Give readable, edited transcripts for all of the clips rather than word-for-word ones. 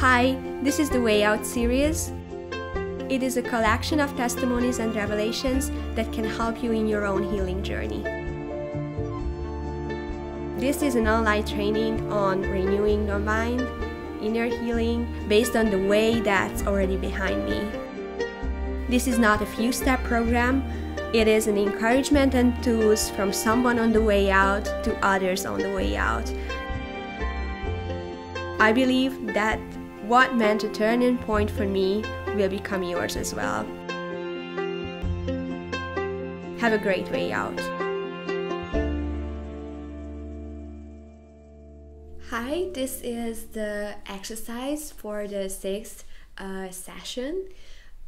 Hi, this is the WayOut series. It is a collection of testimonies and revelations that can help you in your own healing journey. This is an online training on renewing your mind, inner healing, based on the way that's already behind me. This is not a few-step program. It is an encouragement and tools from someone on the way out to others on the way out. I believe that what meant a turning point for me will become yours as well. Have a great way out. Hi, this is the exercise for the sixth session.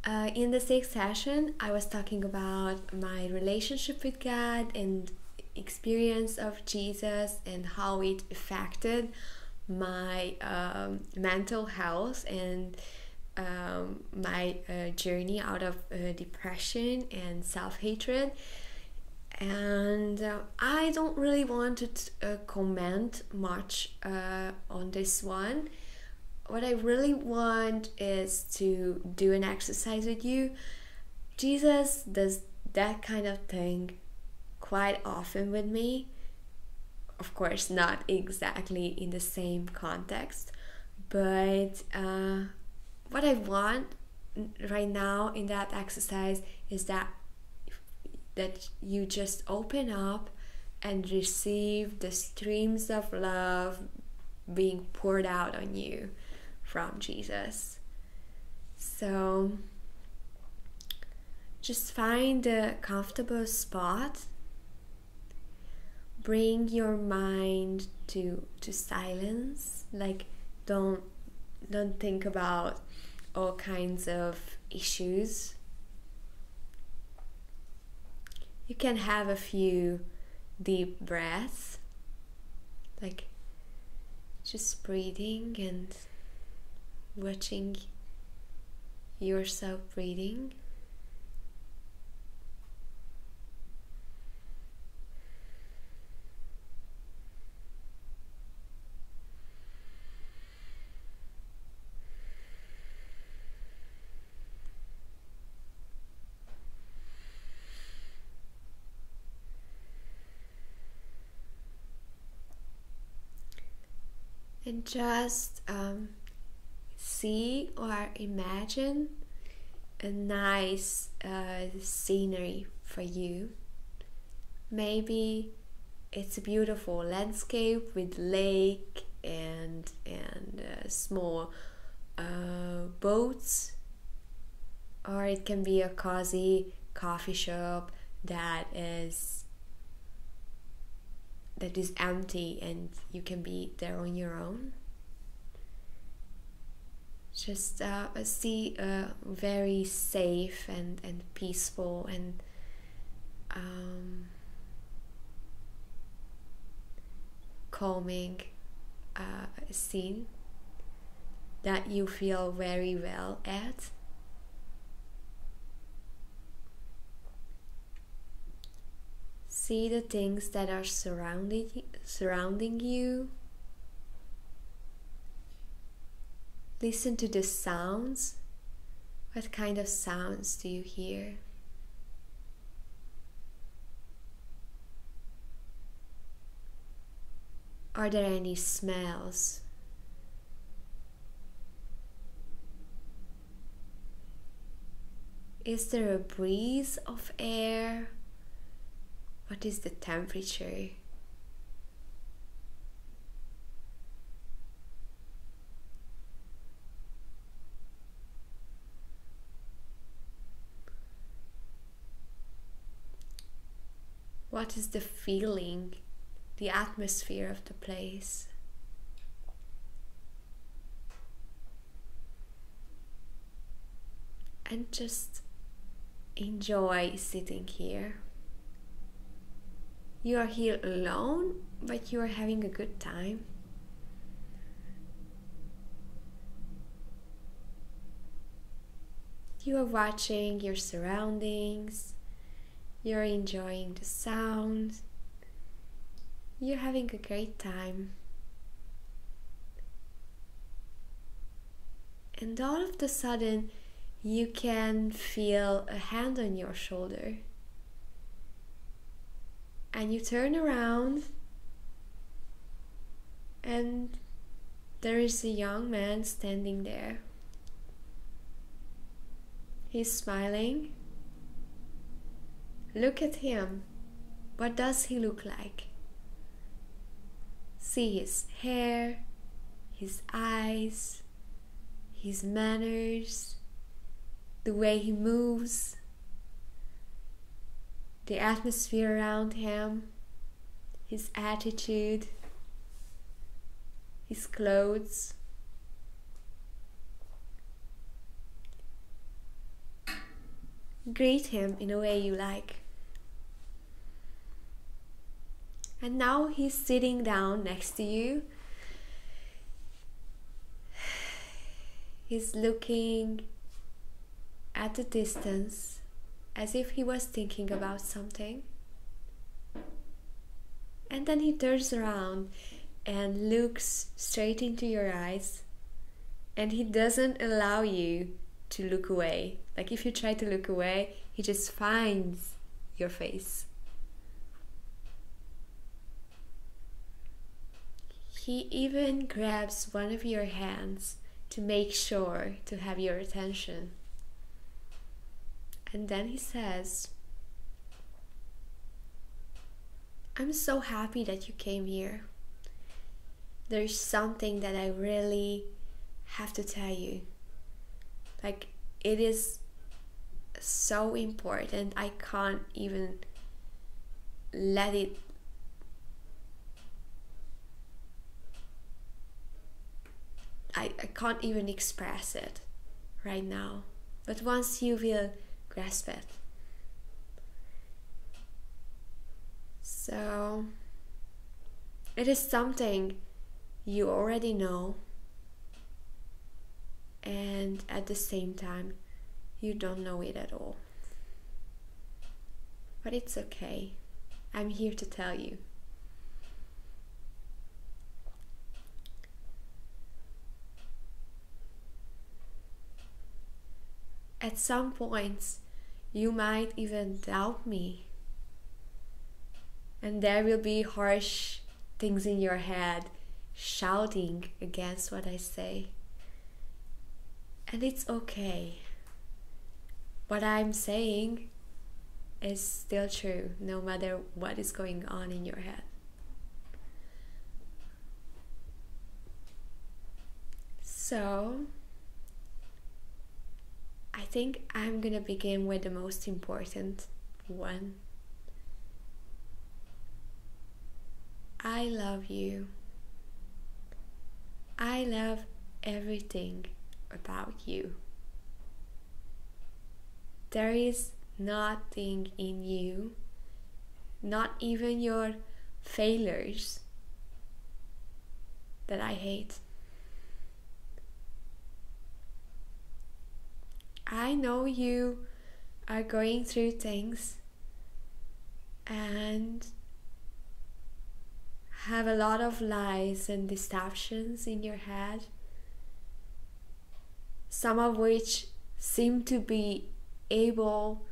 In the sixth session, I was talking about my relationship with God and experience of Jesus and how it affected my mental health and my journey out of depression and self-hatred. And I don't really want to comment much on this one. What I really want is to do an exercise with you. Jesus does that kind of thing quite often with me. Of course, not exactly in the same context, but what I want right now in that exercise is that you just open up and receive the streams of love being poured out on you from Jesus. So just find a comfortable spot. Bring your mind to silence. Like don't think about all kinds of issues. You can have a few deep breaths, like just breathing and watching yourself breathing. And just see or imagine a nice scenery for you. Maybe it's a beautiful landscape with lake and small boats, or it can be a cozy coffee shop that is empty and you can be there on your own. Just see a very safe and peaceful and calming scene that you feel very well at. See the things that are surrounding you. Listen to the sounds. What kind of sounds do you hear? Are there any smells? Is there a breeze of air? What is the temperature? What is the feeling, the atmosphere of the place? And just enjoy sitting here. You are here alone, but you are having a good time. You are watching your surroundings. You're enjoying the sound. You're having a great time. And all of a sudden, you can feel a hand on your shoulder. And you turn around, and there is a young man standing there. He's smiling. Look at him. What does he look like? See his hair, his eyes, his manners, the way he moves, the atmosphere around him, his attitude, his clothes. Greet him in a way you like. And now he's sitting down next to you. He's looking at the distance as if he was thinking about something. And then he turns around and looks straight into your eyes, and he doesn't allow you to look away. Like if you try to look away, he just finds your face. He even grabs one of your hands to make sure to have your attention. And then he says, I'm so happy that you came here. There's something that I really have to tell you. Like, it is so important. I can't even let it I can't even express it right now. But once you will grasp it. So it is something you already know, and at the same time you don't know it at all. But it's okay. I'm here to tell you. At some points, you might even doubt me. And there will be harsh things in your head shouting against what I say. And it's okay. What I'm saying is still true, no matter what is going on in your head. So, I think I'm gonna begin with the most important one. I love you. I love everything about you. There is nothing in you, not even your failures, that I hate. I know you are going through things and have a lot of lies and deceptions in your head, some of which seem to be able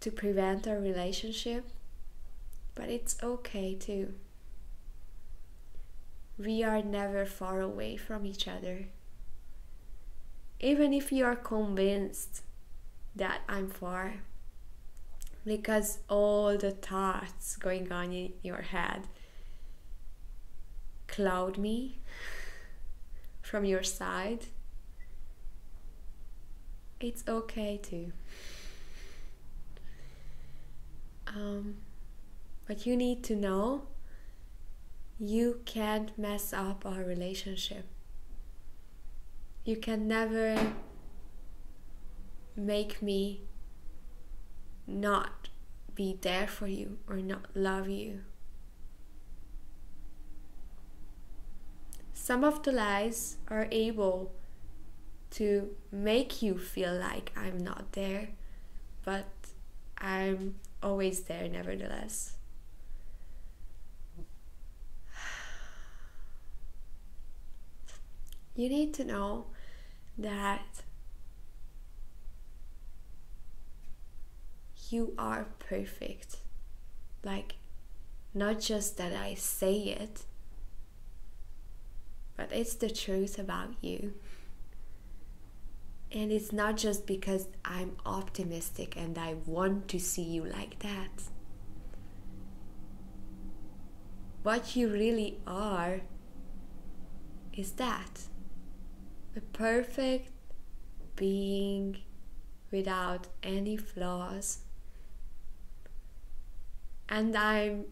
to prevent a relationship, but it's okay too. We are never far away from each other. Even if you are convinced that I'm far, because all the thoughts going on in your head cloud me from your side, it's okay too. But you need to know you can't mess up our relationship. You can never make me not be there for you or not love you. Some of the lies are able to make you feel like I'm not there, but I'm always there nevertheless. You need to know that you are perfect. Like, not just that I say it, but it's the truth about you. And it's not just because I'm optimistic and I want to see you like that. What you really are is that. A perfect being without any flaws. And I'm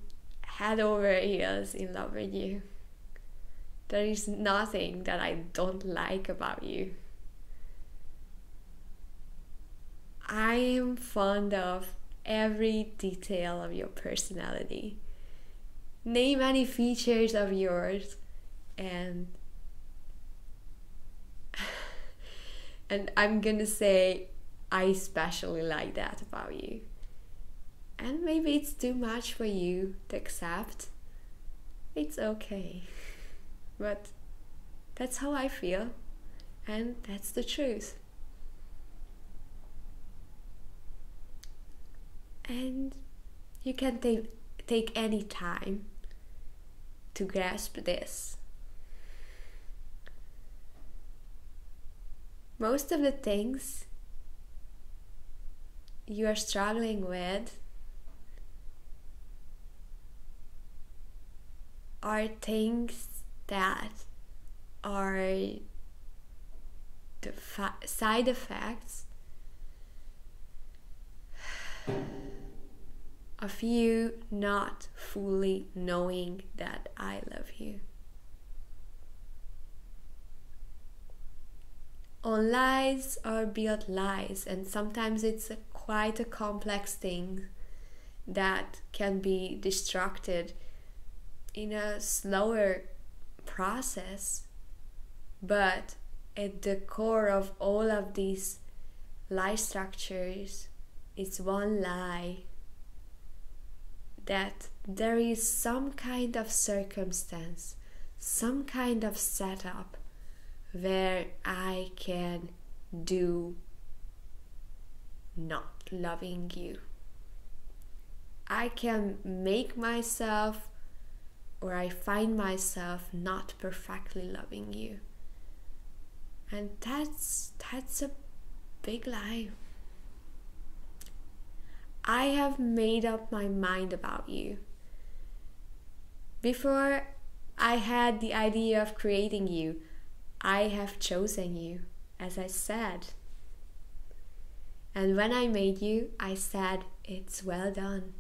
head over heels in love with you. There is nothing that I don't like about you. I am fond of every detail of your personality. Name any features of yours and I'm gonna say I especially like that about you. And maybe it's too much for you to accept. It's okay. But that's how I feel, and that's the truth. And you can take any time to grasp this. Most of the things you are struggling with are things that are the side effects of you not fully knowing that I love you. On lies are built lies, and sometimes it's quite a complex thing that can be destructed in a slower process, but at the core of all of these lie structures is one lie, that there is some kind of circumstance, some kind of setup where I can do not loving you. I can make myself, or I find myself not perfectly loving you. And that's a big lie. I have made up my mind about you. Before I had the idea of creating you, I have chosen you, as I said. And when I made you, I said, it's well done.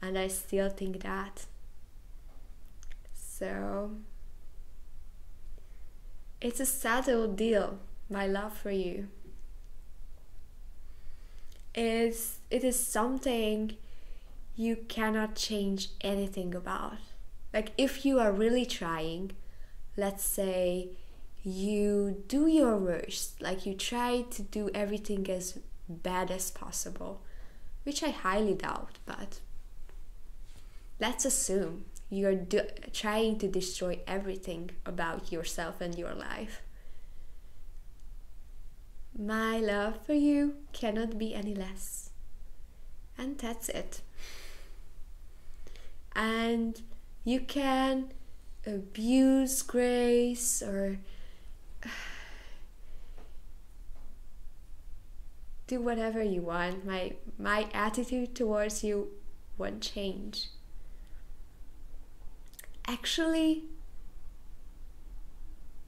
And I still think that. So, it's a settled deal, my love for you. It is something you cannot change anything about. Like, if you are really trying, let's say you do your worst, like you try to do everything as bad as possible, which I highly doubt, but let's assume you're trying to destroy everything about yourself and your life. My love for you cannot be any less. And that's it. And you can abuse grace or do whatever you want. My attitude towards you won't change. Actually,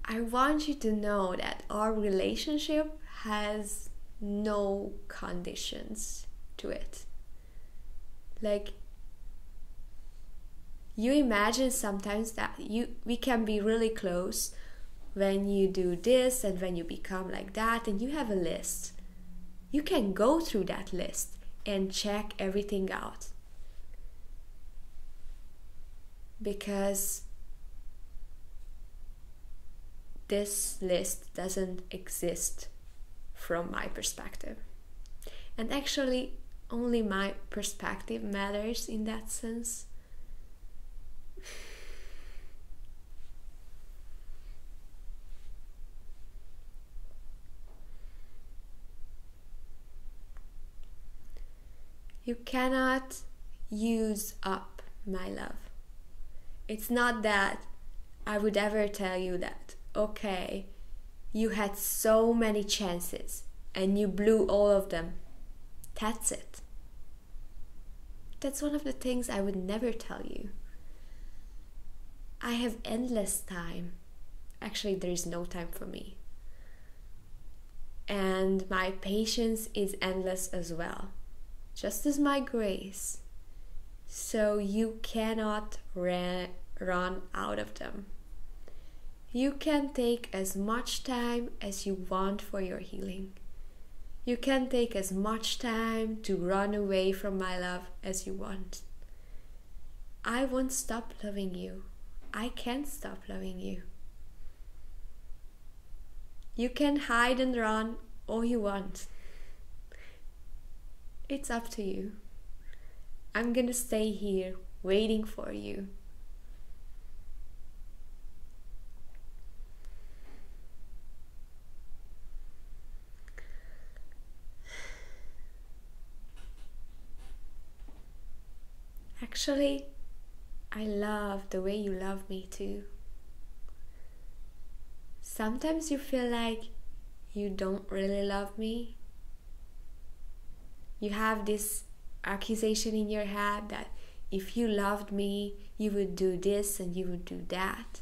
I want you to know that our relationship has no conditions to it. Like, you imagine sometimes that we can be really close when you do this and when you become like that, and you have a list. You can go through that list and check everything out. Because this list doesn't exist from my perspective. And actually, only my perspective matters in that sense. You cannot use up my love. It's not that I would ever tell you that, okay, you had so many chances and you blew all of them. That's it. That's one of the things I would never tell you. I have endless time. Actually, there is no time for me. And my patience is endless as well, just as my grace. So you cannot run out of them. You can take as much time as you want for your healing. You can take as much time to run away from my love as you want. I won't stop loving you. I can't stop loving you. You can hide and run all you want. It's up to you. I'm gonna stay here waiting for you. Actually, I love the way you love me too. Sometimes you feel like you don't really love me. You have this accusation in your head that if you loved me, you would do this and you would do that.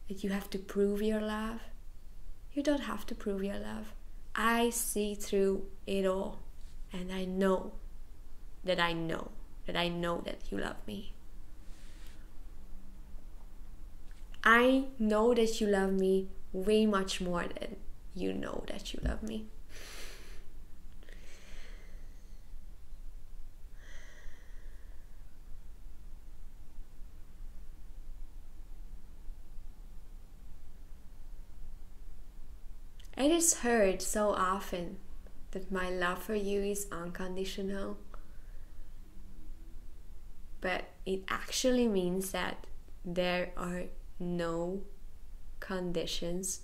That you have to prove your love. You don't have to prove your love. I see through it all, and I know that you love me. I know that you love me way much more than you know that you love me. It is heard so often that my love for you is unconditional. But it actually means that there are no conditions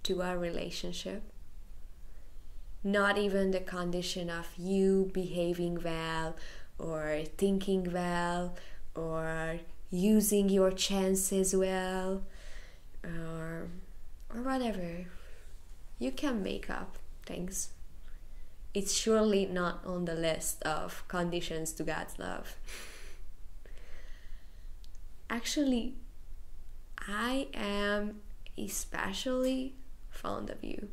to our relationship. Not even the condition of you behaving well or thinking well or using your chances well or whatever. You can make up things. It's surely not on the list of conditions to God's love. Actually, I am especially fond of you.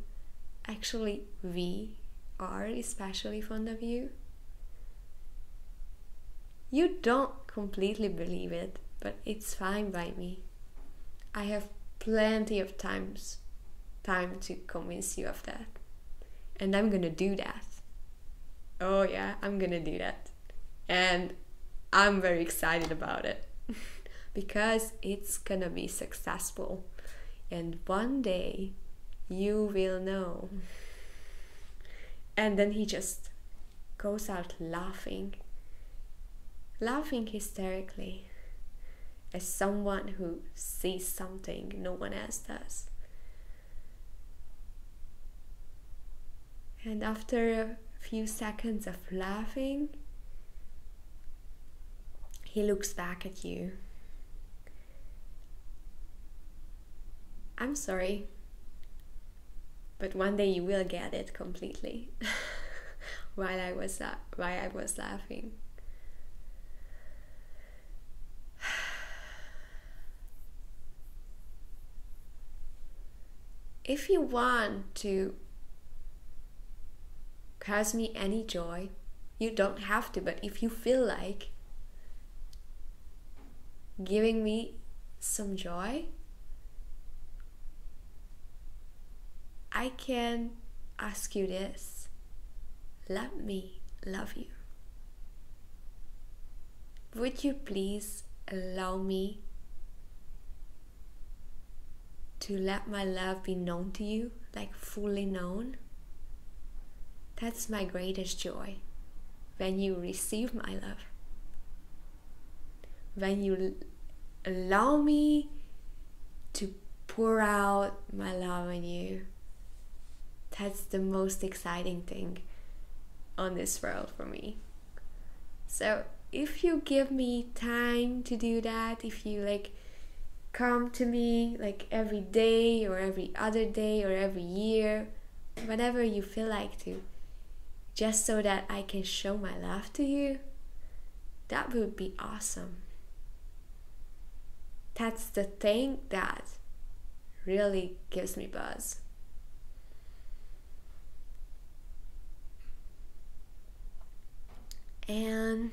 Actually, we are especially fond of you. You don't completely believe it, but it's fine by me. I have plenty of time to convince you of that. And I'm gonna do that. Oh yeah, I'm gonna do that. And I'm very excited about it. Because it's gonna be successful. And one day you will know. And then he just goes out laughing hysterically, as someone who sees something no one else does. And after a few seconds of laughing, he looks back at you. I'm sorry, but one day you will get it completely. Why I was laughing. If you want to cause me any joy, you don't have to, but if you feel like giving me some joy, I can ask you this: let me love you. Would you please allow me to let my love be known to you, like fully known? That's my greatest joy, when you receive my love. When you allow me to pour out my love on you. That's the most exciting thing on this world for me. So if you give me time to do that, if you like come to me like every day or every other day or every year, whenever you feel like to, just so that I can show my love to you, that would be awesome. That's the thing that really gives me buzz. And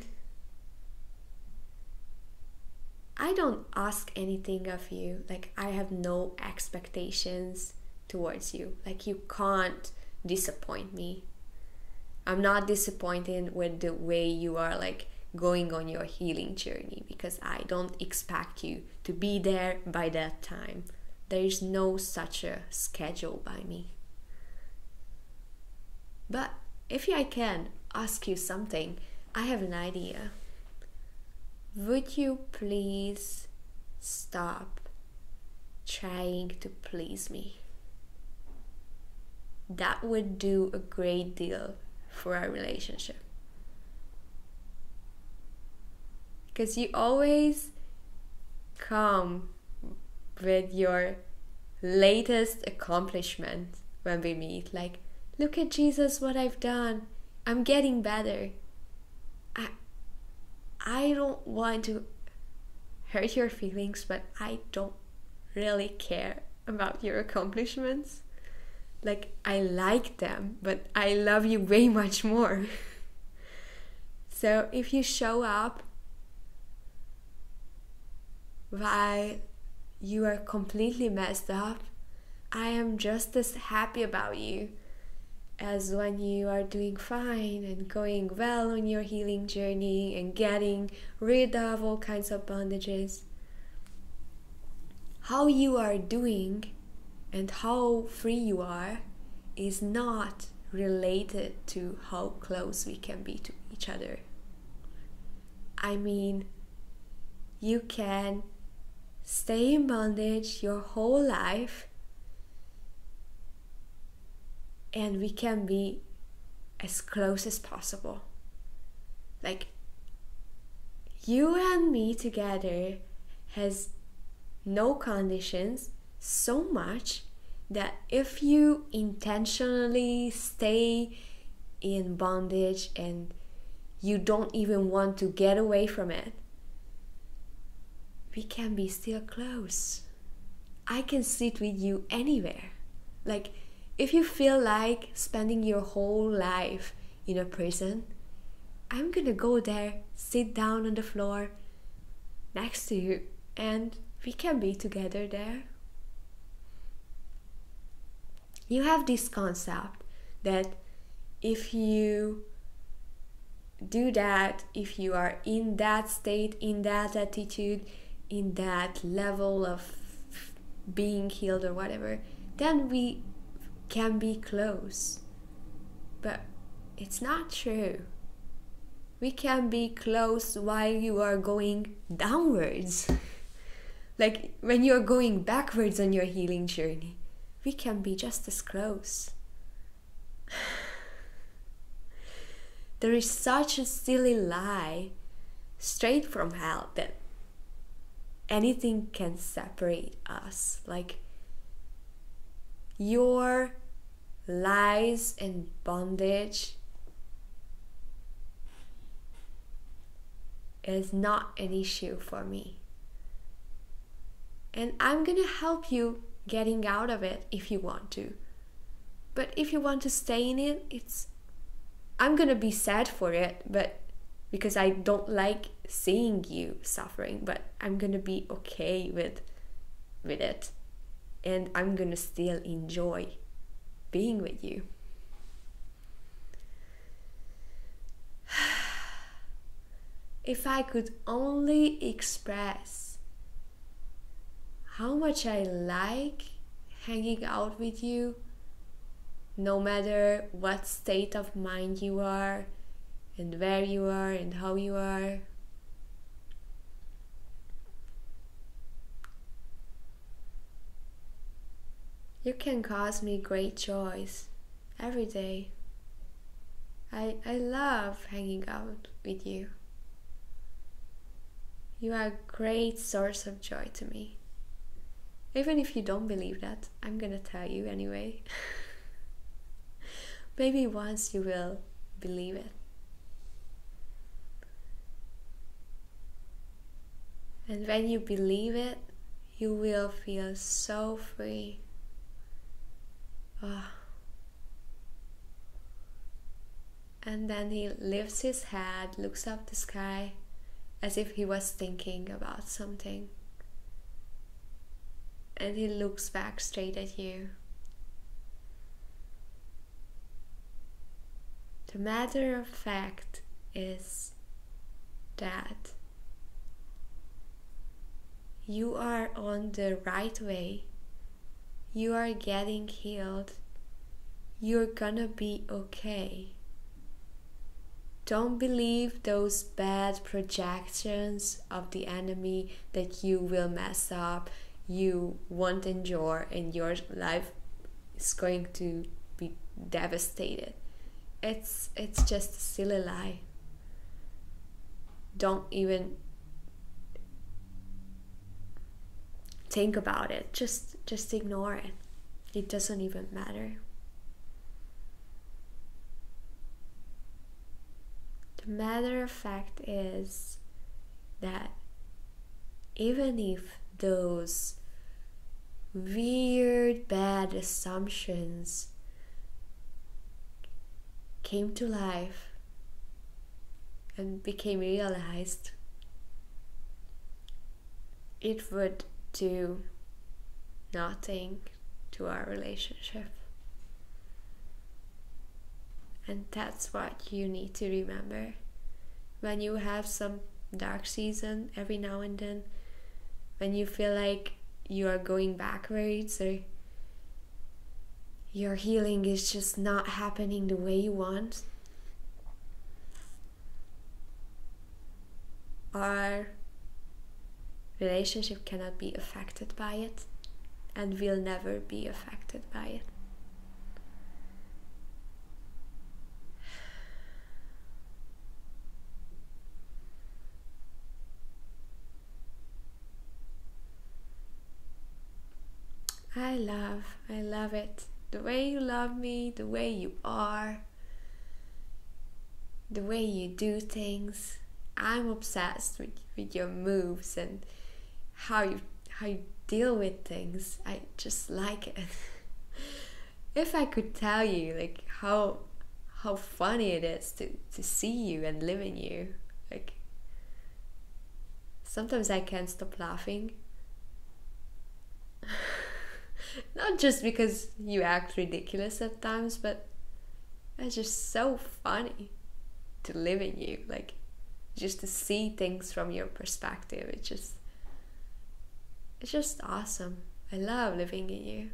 I don't ask anything of you. Like, I have no expectations towards you. Like, you can't disappoint me. I'm not disappointed with the way you are like going on your healing journey, because I don't expect you to be there by that time. There is no such a schedule by me. But if I can ask you something, I have an idea. Would you please stop trying to please me? That would do a great deal for our relationship. Because you always come with your latest accomplishment when we meet. Like, look at Jesus, what I've done. I'm getting better. I don't want to hurt your feelings, but I don't really care about your accomplishments. Like, I like them, but I love you way much more. So if you show up while you are completely messed up, I am just as happy about you as when you are doing fine and going well on your healing journey and getting rid of all kinds of bondages. How you are doing and how free you are is not related to how close we can be to each other. I mean, you can stay in bondage your whole life, and we can be as close as possible. Like, you and me together has no conditions, so much that if you intentionally stay in bondage and you don't even want to get away from it, we can be still close. I can sit with you anywhere. Like, if you feel like spending your whole life in a prison, I'm gonna go there, sit down on the floor next to you, and we can be together there. You have this concept that if you do that, if you are in that state, in that attitude, in that level of being healed or whatever, then we can be close. But it's not true. We can be close while you are going downwards. Like, when you're going backwards on your healing journey, we can be just as close. There is such a silly lie straight from hell that anything can separate us. Like, your lies and bondage is not an issue for me. And I'm gonna help you getting out of it if you want to. But if you want to stay in it, I'm gonna be sad for it, but because I don't like seeing you suffering, but I'm gonna be okay with it. And I'm gonna still enjoy being with you. If I could only express how much I like hanging out with you, no matter what state of mind you are, and where you are, and how you are. You can cause me great joys every day. I love hanging out with you. You are a great source of joy to me. Even if you don't believe that, I'm gonna tell you anyway. Maybe once you will believe it. And when you believe it, you will feel so free. Oh. And then he lifts his head, looks up the sky, as if he was thinking about something. And he looks back straight at you. The matter of fact is that you are on the right way. You are getting healed. You're gonna be okay. Don't believe those bad projections of the enemy that you will mess up, you won't enjoy, and your life is going to be devastated. It's just a silly lie. Don't even think about it. Just ignore it. It doesn't even matter. The matter of fact is that even if those weird bad assumptions came to life and became realized, it would do nothing to our relationship. And that's what you need to remember. When you have some dark season every now and then, when you feel like you are going backwards or your healing is just not happening the way you want, our relationship cannot be affected by it and will never be affected by it. I love it. The way you love me, the way you are, the way you do things. I'm obsessed with your moves and how you deal with things. I just like it. If I could tell you like how funny it is to see you and live in you, like sometimes I can't stop laughing. Not just because you act ridiculous at times, but it's just so funny to live in you, like just to see things from your perspective. It's just awesome. I love living in you.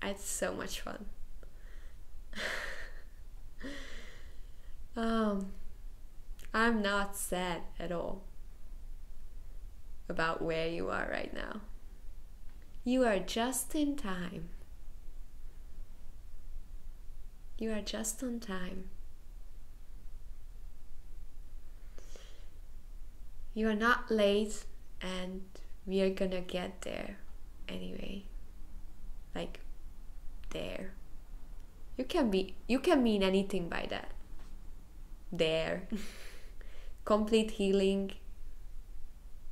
It's so much fun. I'm not sad at all about where you are right now. You are just in time. You are just on time. You are not late, and we are gonna get there anyway. Like, there. You can mean anything by that. There. Complete healing.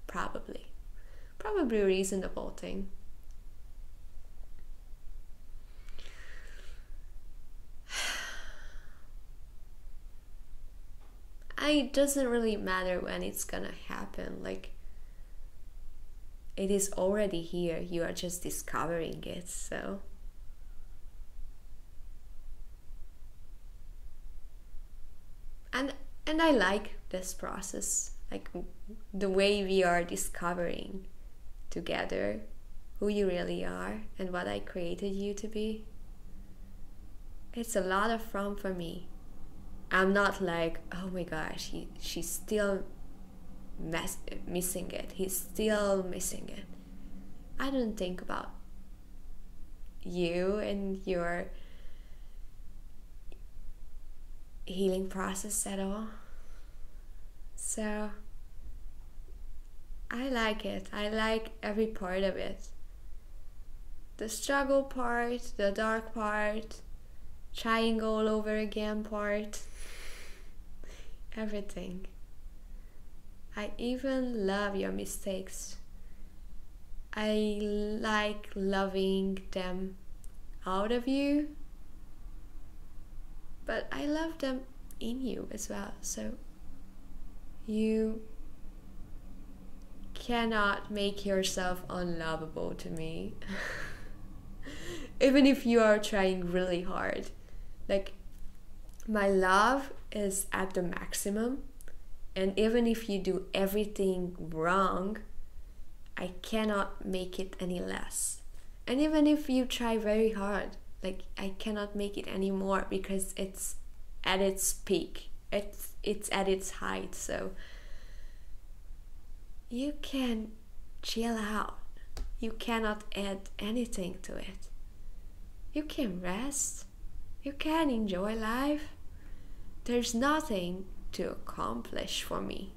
Probably a reasonable thing. It doesn't really matter when it's gonna happen. Like, it is already here. You are just discovering it. So and I like this process, like the way we are discovering together who you really are and what I created you to be. It's a lot of fun for me. I'm not like, oh my gosh, she's still missing it. He's still missing it. I don't think about you and your healing process at all. So I like it. I like every part of it. The struggle part, the dark part, trying all over again part, everything. I even love your mistakes. I like loving them out of you, but I love them in you as well. So you cannot make yourself unlovable to me. Even if you are trying really hard. Like, my love is at the maximum, and even if you do everything wrong, I cannot make it any less. And even if you try very hard, like, I cannot make it any more, because it's at its peak. It's at its height. So you can chill out. You cannot add anything to it. You can rest. You can enjoy life. There's nothing to accomplish for me.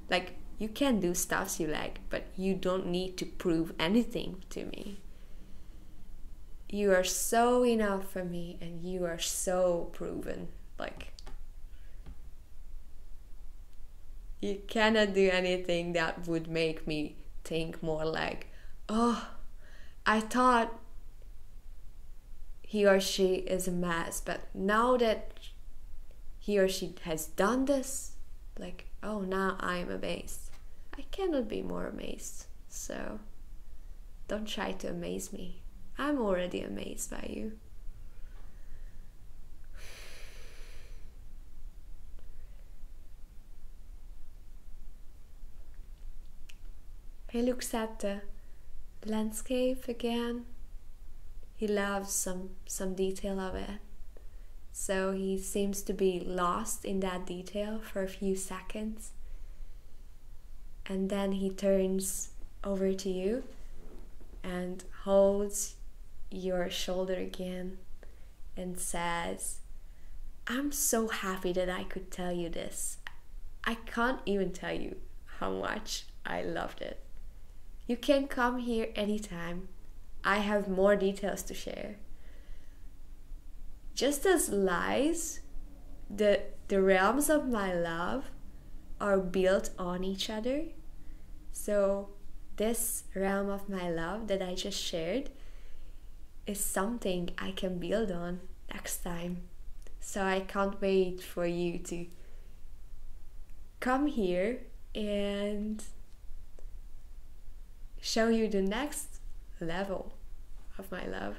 Like, you can do stuff you like, but you don't need to prove anything to me. You are so enough for me, and you are so proven. Like, you cannot do anything that would make me think more like, oh, I thought he or she is a mess, but now that he or she has done this, like, oh, now I'm amazed. I cannot be more amazed. So don't try to amaze me. I'm already amazed by you. He looks at the landscape again. He loves some detail of it. So he seems to be lost in that detail for a few seconds. And then he turns over to you and holds your shoulder again and says, I'm so happy that I could tell you this. I can't even tell you how much I loved it. You can come here anytime. I have more details to share. Just as lies, the realms of my love are built on each other. So this realm of my love that I just shared is something I can build on next time. So I can't wait for you to come here and show you the next level of my love.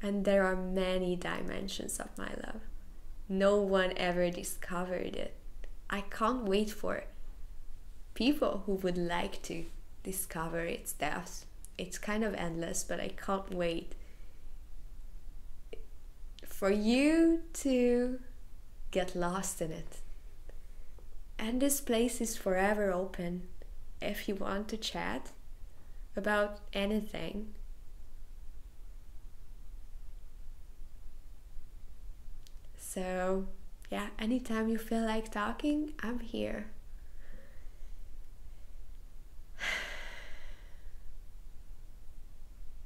And there are many dimensions of my love. No one ever discovered it. I can't wait for people who would like to discover its depths. It's kind of endless, but I can't wait for you to get lost in it. And this place is forever open if you want to chat about anything. So yeah, anytime you feel like talking, I'm here.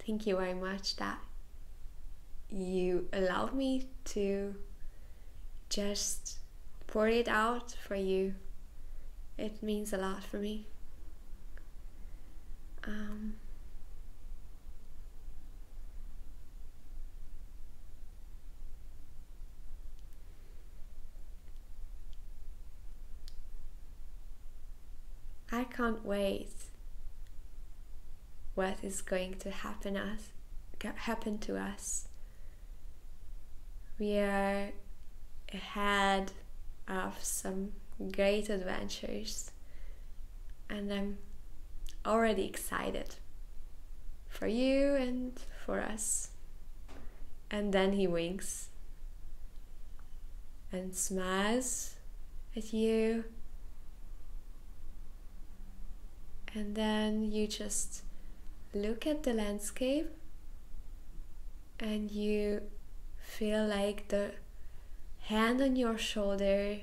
Thank you very much that you allowed me to just pour it out for you. It means a lot for me. I can't wait what is going to happen to us. We are ahead of some great adventures, and I'm already excited for you and for us. And then he winks and smiles at you And then you just look at the landscape and you feel like the hand on your shoulder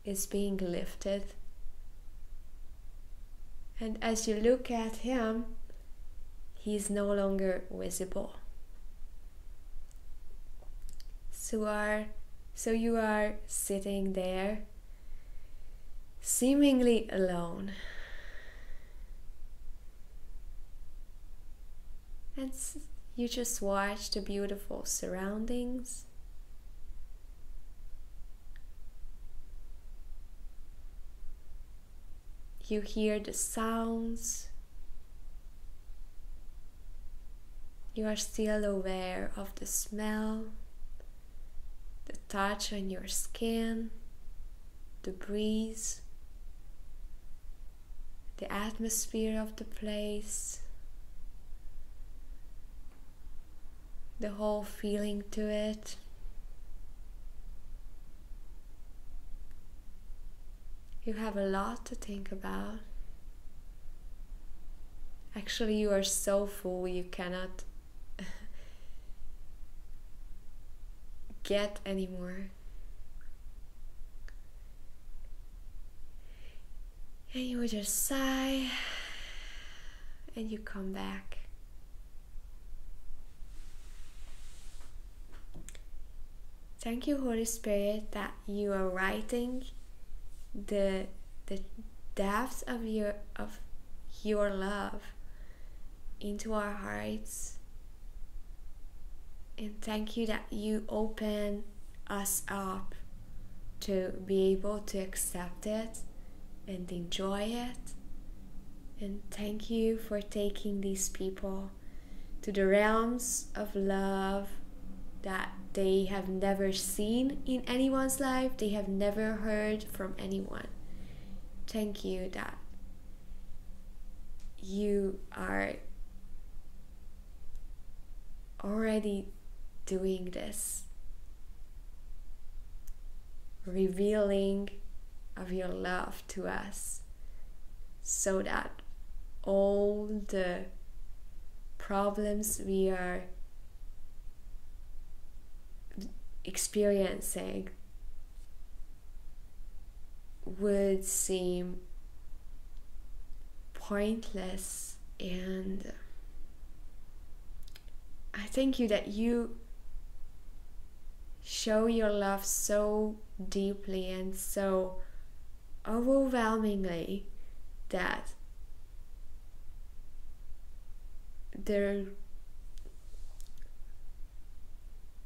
is being lifted. And as you look at him, he's no longer visible. So you are sitting there, seemingly alone. And you just watch the beautiful surroundings. You hear the sounds. You are still aware of the smell, the touch on your skin, the breeze, the atmosphere of the place, the whole feeling to it. You have a lot to think about. Actually, you are so full you cannot get anymore. And you would just sigh and you come back. Thank you, Holy Spirit, that you are writing the depths of your love into our hearts. And thank you that you open us up to be able to accept it and enjoy it. And thank you for taking these people to the realms of love that they have never seen in anyone's life, they have never heard from anyone. Thank you that you are already doing this, revealing of your love to us, so that all the problems we are experiencing would seem pointless. And I thank you that you show your love so deeply and so overwhelmingly that the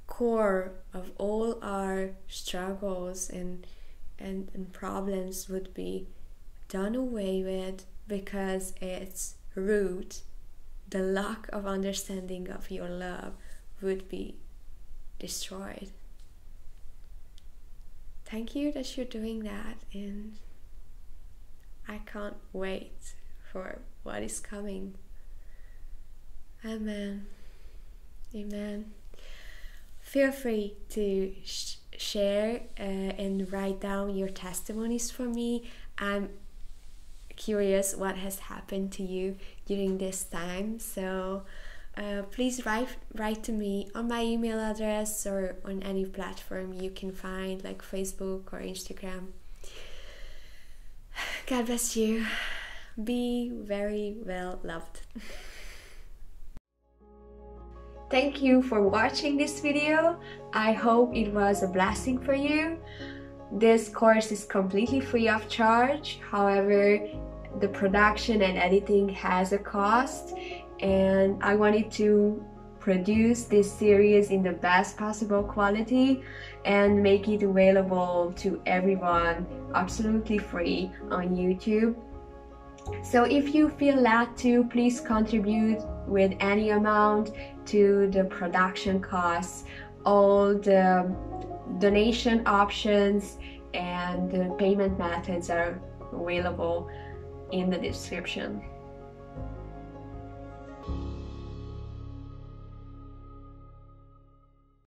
core of all our struggles and problems would be done away with, because its root, the lack of understanding of your love, would be destroyed. Thank you that you're doing that, and I can't wait for what is coming. Amen. Amen. Feel free to share and write down your testimonies for me. I'm curious what has happened to you during this time, so please write to me on my email address or on any platform you can find, like Facebook or Instagram. God bless you. Be very well loved. Thank you for watching this video. I hope it was a blessing for you. This course is completely free of charge. However, the production and editing has a cost, and I wanted to produce this series in the best possible quality and make it available to everyone absolutely free on YouTube. So if you feel led to, please contribute with any amount to the production costs. All the donation options and the payment methods are available in the description.